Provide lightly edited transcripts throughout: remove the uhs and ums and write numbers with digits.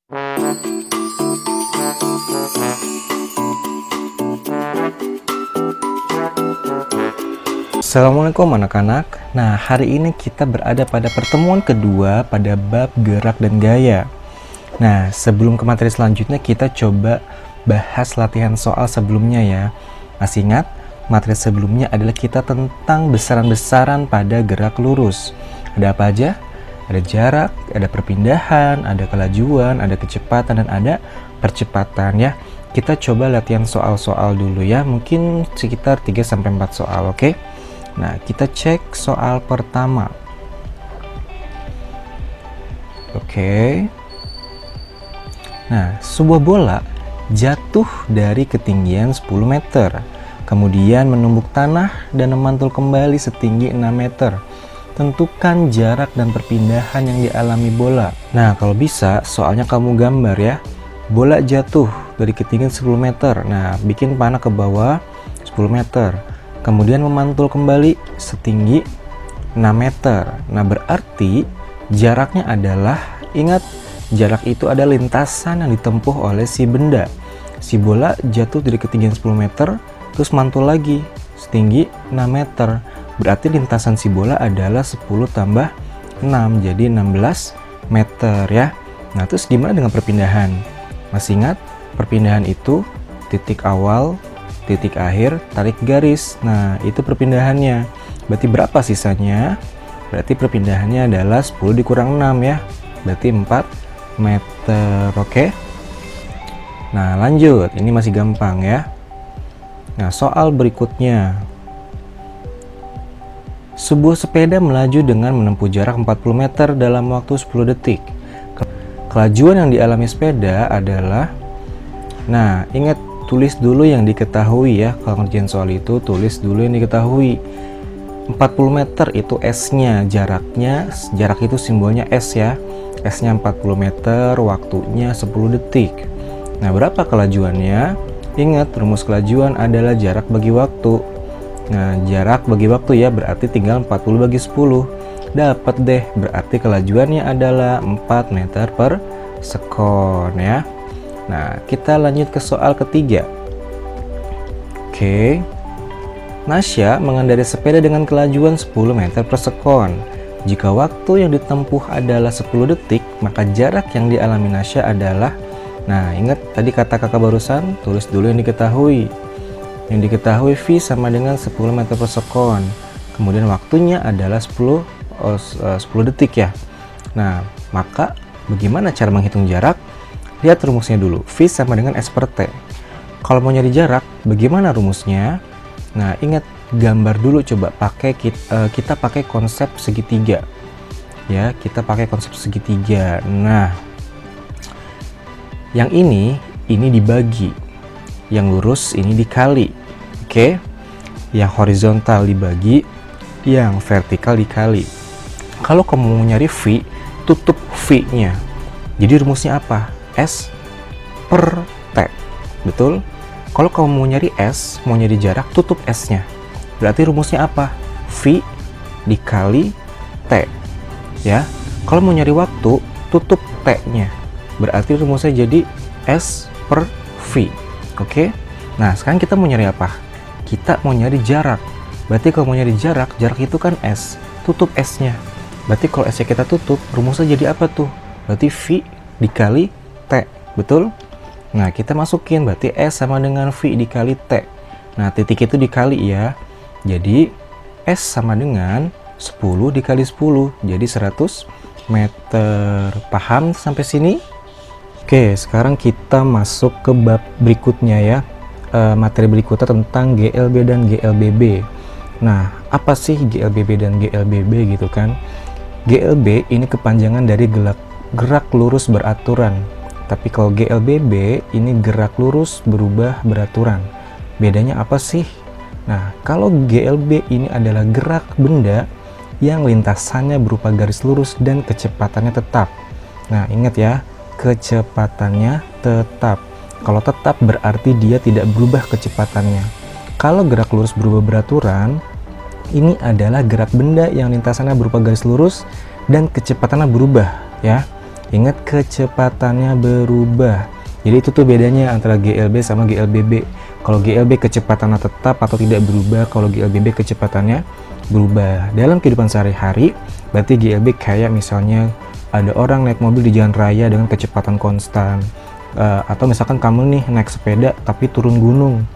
Assalamualaikum anak-anak. Nah, hari ini kita berada pada pertemuan kedua pada bab gerak dan gaya. Nah, sebelum ke materi selanjutnya kita coba bahas latihan soal sebelumnya ya. Masih ingat? Materi sebelumnya adalah kita tentang besaran-besaran pada gerak lurus. Ada apa aja? Ada jarak, ada perpindahan, ada kelajuan, ada kecepatan, dan ada percepatan ya. Kita coba latihan soal-soal dulu ya. Mungkin sekitar 3-4 soal, oke? Nah, kita cek soal pertama. Oke. Nah, sebuah bola jatuh dari ketinggian 10 meter, kemudian menumbuk tanah dan memantul kembali setinggi 6 meter. Tentukan jarak dan perpindahan yang dialami bola. Nah, kalau bisa, soalnya kamu gambar ya. Bola jatuh dari ketinggian 10 meter. Nah, bikin panah ke bawah 10 meter. Kemudian memantul kembali setinggi 6 meter. Nah, berarti jaraknya adalah, ingat, jarak itu ada lintasan yang ditempuh oleh si benda. Si bola jatuh dari ketinggian 10 meter, terus mantul lagi setinggi 6 meter. Berarti lintasan si bola adalah 10 tambah 6, jadi 16 meter ya. Nah, terus gimana dengan perpindahan? Masih ingat? Perpindahan itu titik awal, titik akhir, tarik garis. Nah, itu perpindahannya. Berarti berapa sisanya? Berarti perpindahannya adalah 10 dikurang 6 ya. Berarti 4 meter, oke? Nah, lanjut. Ini masih gampang ya. Nah, soal berikutnya. Sebuah sepeda melaju dengan menempuh jarak 40 meter dalam waktu 10 detik. Kelajuan yang dialami sepeda adalah, nah, ingat, tulis dulu yang diketahui ya. Kalau ngerjain soal itu, tulis dulu yang diketahui. 40 meter itu S-nya, jaraknya, jarak itu simbolnya S ya. S-nya 40 meter, waktunya 10 detik. Nah, berapa kelajuannya? Ingat, rumus kelajuan adalah jarak bagi waktu. Nah, jarak bagi waktu ya, berarti tinggal 40 bagi 10. Dapat deh, berarti kelajuannya adalah 4 meter per sekon ya. Nah, kita lanjut ke soal ketiga. Oke. Nasya mengendarai sepeda dengan kelajuan 10 meter per sekon. Jika waktu yang ditempuh adalah 10 detik, maka jarak yang dialami Nasya adalah, nah, ingat tadi kata kakak barusan, tulis dulu yang diketahui. Yang diketahui V sama dengan 10 meter per sekon. Kemudian waktunya adalah 10 detik ya. Nah, maka bagaimana cara menghitung jarak? Lihat rumusnya dulu, V sama dengan S per T. Kalau mau nyari jarak, bagaimana rumusnya? Nah, ingat, gambar dulu, coba pakai kita pakai konsep segitiga. Ya, kita pakai konsep segitiga. Nah, yang ini dibagi. Yang lurus ini dikali. Oke? Yang horizontal dibagi, yang vertikal dikali. Kalau kamu mau nyari V, tutup V-nya. Jadi rumusnya apa? S per T, betul? Kalau kamu mau nyari S, mau nyari jarak, tutup S-nya. Berarti rumusnya apa? V dikali T, ya. Kalau mau nyari waktu, tutup T-nya. Berarti rumusnya jadi S per V, oke? Nah, sekarang kita mau nyari apa? Kita mau nyari jarak. Berarti kalau mau nyari jarak, jarak itu kan S, tutup S-nya. Berarti kalau S-nya kita tutup, rumusnya jadi apa tuh? Berarti V dikali T, betul? Nah, kita masukin, berarti S sama dengan V dikali T. Nah, titik itu dikali ya. Jadi S sama dengan 10 dikali 10, jadi 100 meter. Paham sampai sini? Oke, sekarang kita masuk ke bab berikutnya ya. Materi berikutnya tentang GLB dan GLBB. Nah, apa sih GLBB dan GLBB gitu kan? GLB ini kepanjangan dari gerak lurus beraturan. Tapi kalau GLBB ini gerak lurus berubah beraturan. Bedanya apa sih? Nah, kalau GLB ini adalah gerak benda yang lintasannya berupa garis lurus dan kecepatannya tetap. Nah, ingat ya, kecepatannya tetap. Kalau tetap berarti dia tidak berubah kecepatannya. Kalau gerak lurus berubah beraturan, ini adalah gerak benda yang lintasannya berupa garis lurus dan kecepatannya berubah ya. Ingat, kecepatannya berubah. Jadi itu tuh bedanya antara GLB sama GLBB. Kalau GLB kecepatannya tetap atau tidak berubah, kalau GLBB kecepatannya berubah. Dalam kehidupan sehari-hari, berarti GLB kayak misalnya ada orang naik mobil di jalan raya dengan kecepatan konstan. Atau misalkan kamu nih naik sepeda tapi turun gunung,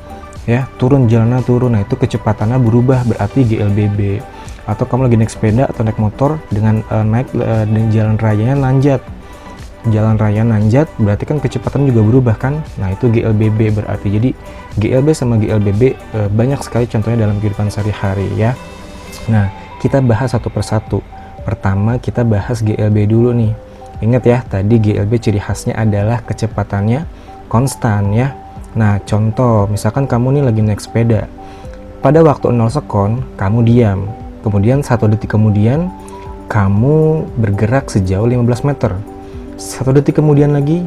ya, turun jalannya turun, nah itu kecepatannya berubah, berarti GLBB. Atau kamu lagi naik sepeda atau naik motor dengan naik di jalan rayanya nanjat, jalan raya nanjat, berarti kan kecepatan juga berubah kan, nah itu GLBB berarti. Jadi GLB sama GLBB banyak sekali contohnya dalam kehidupan sehari-hari ya. Nah, kita bahas satu persatu. Pertama kita bahas GLB dulu nih. Ingat ya, tadi GLB ciri khasnya adalah kecepatannya konstan ya. Nah, contoh misalkan kamu nih lagi naik sepeda, pada waktu 0 sekon kamu diam, kemudian 1 detik kemudian kamu bergerak sejauh 15 meter, 1 detik kemudian lagi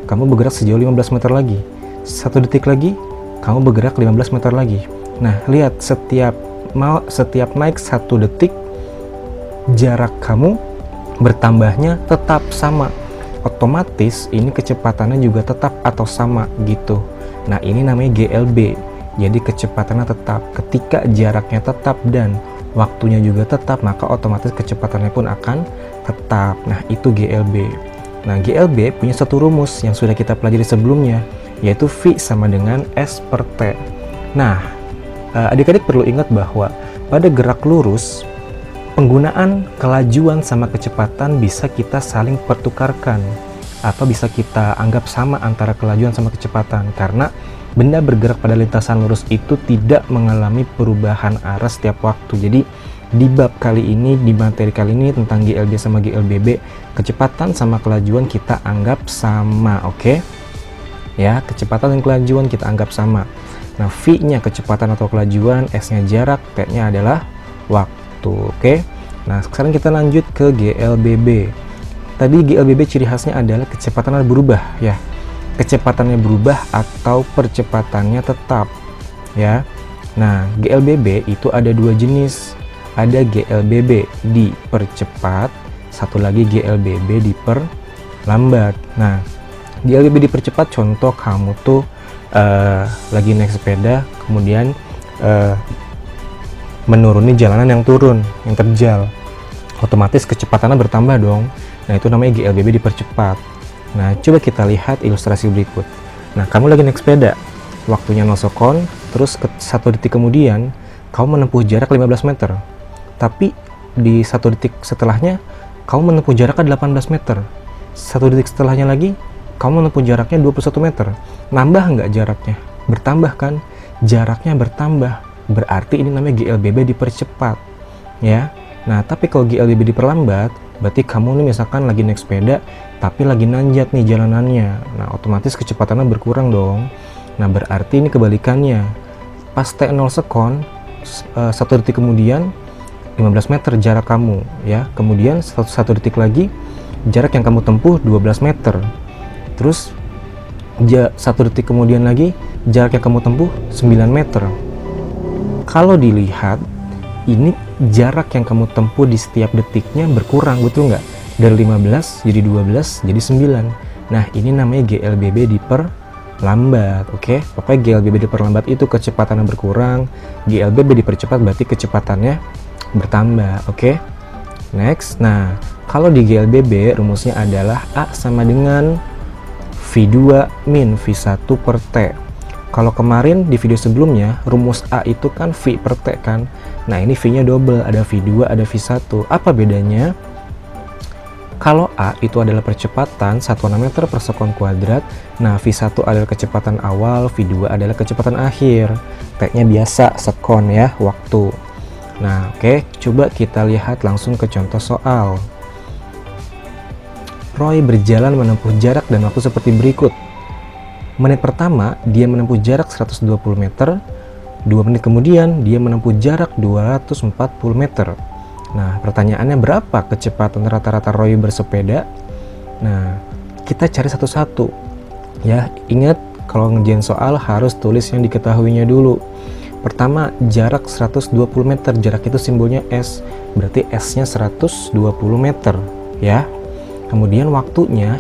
kamu bergerak sejauh 15 meter lagi, 1 detik lagi kamu bergerak 15 meter lagi. Nah, lihat, setiap naik 1 detik jarak kamu bertambahnya tetap sama, otomatis ini kecepatannya juga tetap atau sama gitu. Nah, ini namanya GLB. Jadi kecepatannya tetap. Ketika jaraknya tetap dan waktunya juga tetap, maka otomatis kecepatannya pun akan tetap. Nah, itu GLB. Nah, GLB punya satu rumus yang sudah kita pelajari sebelumnya, yaitu V sama dengan S per T. Nah, adik-adik perlu ingat bahwa pada gerak lurus, penggunaan kelajuan sama kecepatan bisa kita saling pertukarkan atau bisa kita anggap sama antara kelajuan sama kecepatan, karena benda bergerak pada lintasan lurus itu tidak mengalami perubahan arah setiap waktu. Jadi di bab kali ini, di materi kali ini tentang GLB sama GLBB, kecepatan sama kelajuan kita anggap sama, oke? Ya, kecepatan dan kelajuan kita anggap sama. Nah, V-nya kecepatan atau kelajuan, S-nya jarak, T-nya adalah waktu. Oke, nah sekarang kita lanjut ke GLBB. Tadi GLBB ciri khasnya adalah kecepatannya berubah ya, kecepatannya berubah atau percepatannya tetap ya. Nah, GLBB itu ada dua jenis, ada GLBB dipercepat, satu lagi GLBB diperlambat. Nah, GLBB dipercepat, contoh kamu tuh lagi naik sepeda kemudian menuruni jalanan yang turun, yang terjal, otomatis kecepatannya bertambah dong. Nah, itu namanya GLBB dipercepat. Nah, coba kita lihat ilustrasi berikut. Nah, kamu lagi naik sepeda, waktunya 0 sekon, terus 1 detik kemudian kamu menempuh jarak 15 meter, tapi di 1 detik setelahnya kamu menempuh jaraknya 18 meter, 1 detik setelahnya lagi kamu menempuh jaraknya 21 meter. Nambah nggak jaraknya? Bertambah kan? Jaraknya bertambah. Berarti ini namanya GLBB dipercepat ya. Nah, tapi kalau GLBB diperlambat, berarti kamu nih misalkan lagi naik sepeda tapi lagi nanjat nih jalanannya. Nah, otomatis kecepatannya berkurang dong. Nah, berarti ini kebalikannya. Pas T0 sekon, 1 detik kemudian 15 meter jarak kamu ya. Kemudian 1 detik lagi jarak yang kamu tempuh 12 meter. Terus 1 detik kemudian lagi jarak yang kamu tempuh 9 meter. Kalau dilihat, ini jarak yang kamu tempuh di setiap detiknya berkurang, betul nggak? Dari 15 jadi 12 jadi 9. Nah, ini namanya GLBB diperlambat, oke? Pokoknya GLBB diperlambat itu kecepatannya berkurang, GLBB dipercepat berarti kecepatannya bertambah, oke? Next, nah kalau di GLBB rumusnya adalah A sama dengan V2 min V1 per T. Kalau kemarin di video sebelumnya rumus A itu kan V per T kan. Nah, ini V-nya double, ada V2 ada V1. Apa bedanya? Kalau A itu adalah percepatan 1 meter per sekon kuadrat, nah V1 adalah kecepatan awal, V2 adalah kecepatan akhir. T-nya biasa sekon ya, waktu. Nah, oke, coba kita lihat langsung ke contoh soal. Roy berjalan menempuh jarak dan waktu seperti berikut. Menit pertama dia menempuh jarak 120 meter, 2 menit kemudian dia menempuh jarak 240 meter. Nah, pertanyaannya berapa kecepatan rata-rata Roy bersepeda? Nah, kita cari satu-satu ya. Ingat, kalau ngerjain soal harus tulis yang diketahuinya dulu. Pertama, jarak 120 meter, jarak itu simbolnya S, berarti S nya 120 meter ya. Kemudian waktunya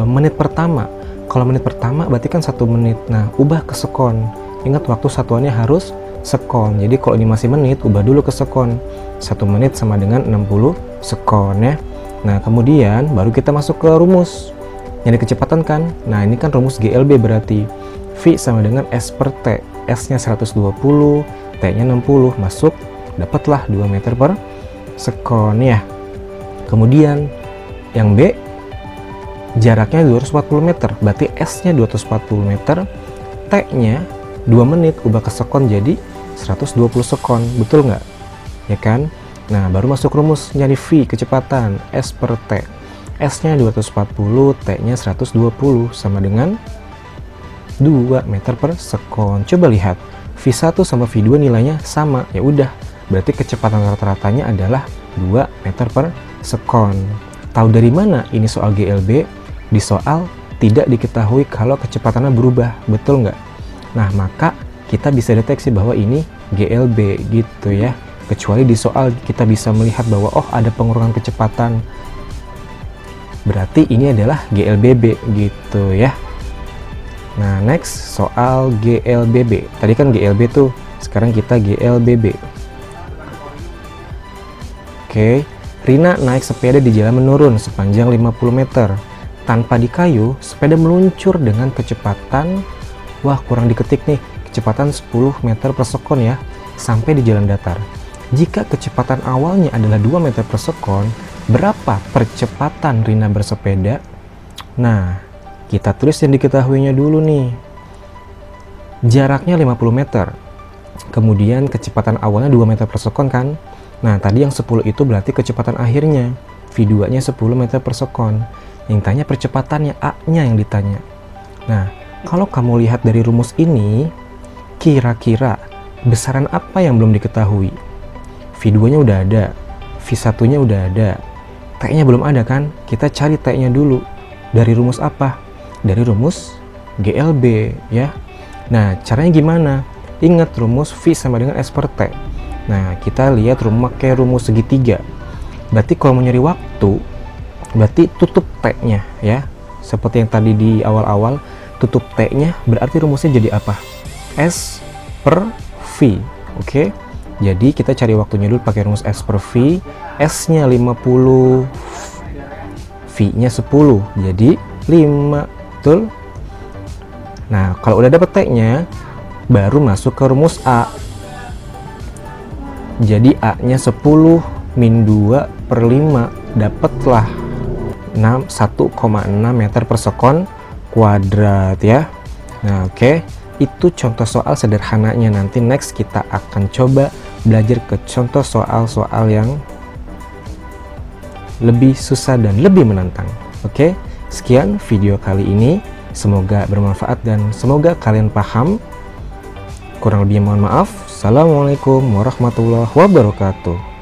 menit pertama. Kalau menit pertama berarti kan 1 menit. Nah, ubah ke sekon. Ingat waktu satuannya harus sekon. Jadi kalau ini masih menit, ubah dulu ke sekon. 1 menit sama dengan 60 sekon ya. Nah, kemudian baru kita masuk ke rumus. Nyari kecepatan kan? Nah, ini kan rumus GLB berarti V sama dengan S per T. S-nya 120, T-nya 60. Masuk, dapatlah 2 meter per sekon ya. Kemudian yang B, jaraknya 240 meter, berarti S-nya 240 meter, T-nya 2 menit, ubah ke sekon jadi 120 sekon, betul nggak? Ya kan? Nah, baru masuk rumus nyari V, kecepatan, S per T. S-nya 240, T-nya 120, sama dengan 2 meter per sekon. Coba lihat, V1 sama V2 nilainya sama, ya udah, berarti kecepatan rata-ratanya adalah 2 meter per sekon. Tahu dari mana ini soal GLB? Di soal tidak diketahui kalau kecepatannya berubah, betul nggak? Nah, maka kita bisa deteksi bahwa ini GLB gitu ya. Kecuali di soal kita bisa melihat bahwa oh ada pengurangan kecepatan, berarti ini adalah GLBB gitu ya. Nah, next soal GLBB. Tadi kan GLB tuh, sekarang kita GLBB. Oke, Rina naik sepeda di jalan menurun sepanjang 50 meter. Tanpa dikayuh, sepeda meluncur dengan kecepatan, wah kurang diketik nih, kecepatan 10 meter per sekon ya, sampai di jalan datar. Jika kecepatan awalnya adalah 2 meter per sekon, berapa percepatan Rina bersepeda? Nah, kita tulis yang diketahuinya dulu nih. Jaraknya 50 meter, kemudian kecepatan awalnya 2 meter per sekon kan? Nah, tadi yang 10 itu berarti kecepatan akhirnya, V2-nya 10 meter per sekon. Yang tanya percepatannya, A-nya yang ditanya. Nah, kalau kamu lihat dari rumus ini, kira-kira besaran apa yang belum diketahui? V2-nya udah ada, V1-nya udah ada, T-nya belum ada kan? Kita cari T-nya dulu. Dari rumus apa? Dari rumus GLB ya. Nah, caranya gimana? Ingat rumus V sama dengan S per T. Nah, kita lihat pakai rumus segitiga. Berarti kalau mau nyari waktu, berarti tutup T-nya ya. Seperti yang tadi di awal-awal, tutup T-nya berarti rumusnya jadi apa? S per V. Oke. Jadi kita cari waktunya dulu pakai rumus S per V. S-nya 50, V-nya 10. Jadi 5, betul? Nah, kalau udah dapet T-nya, baru masuk ke rumus A. Jadi A-nya 10 min 2 per 5, dapatlah 1,6 meter per sekon kuadrat ya. Nah, oke. Itu contoh soal sederhananya. Nanti next kita akan coba belajar ke contoh soal-soal yang lebih susah dan lebih menantang. Oke, sekian video kali ini. Semoga bermanfaat dan semoga kalian paham. Kurang lebihnya mohon maaf. Assalamualaikum warahmatullahi wabarakatuh.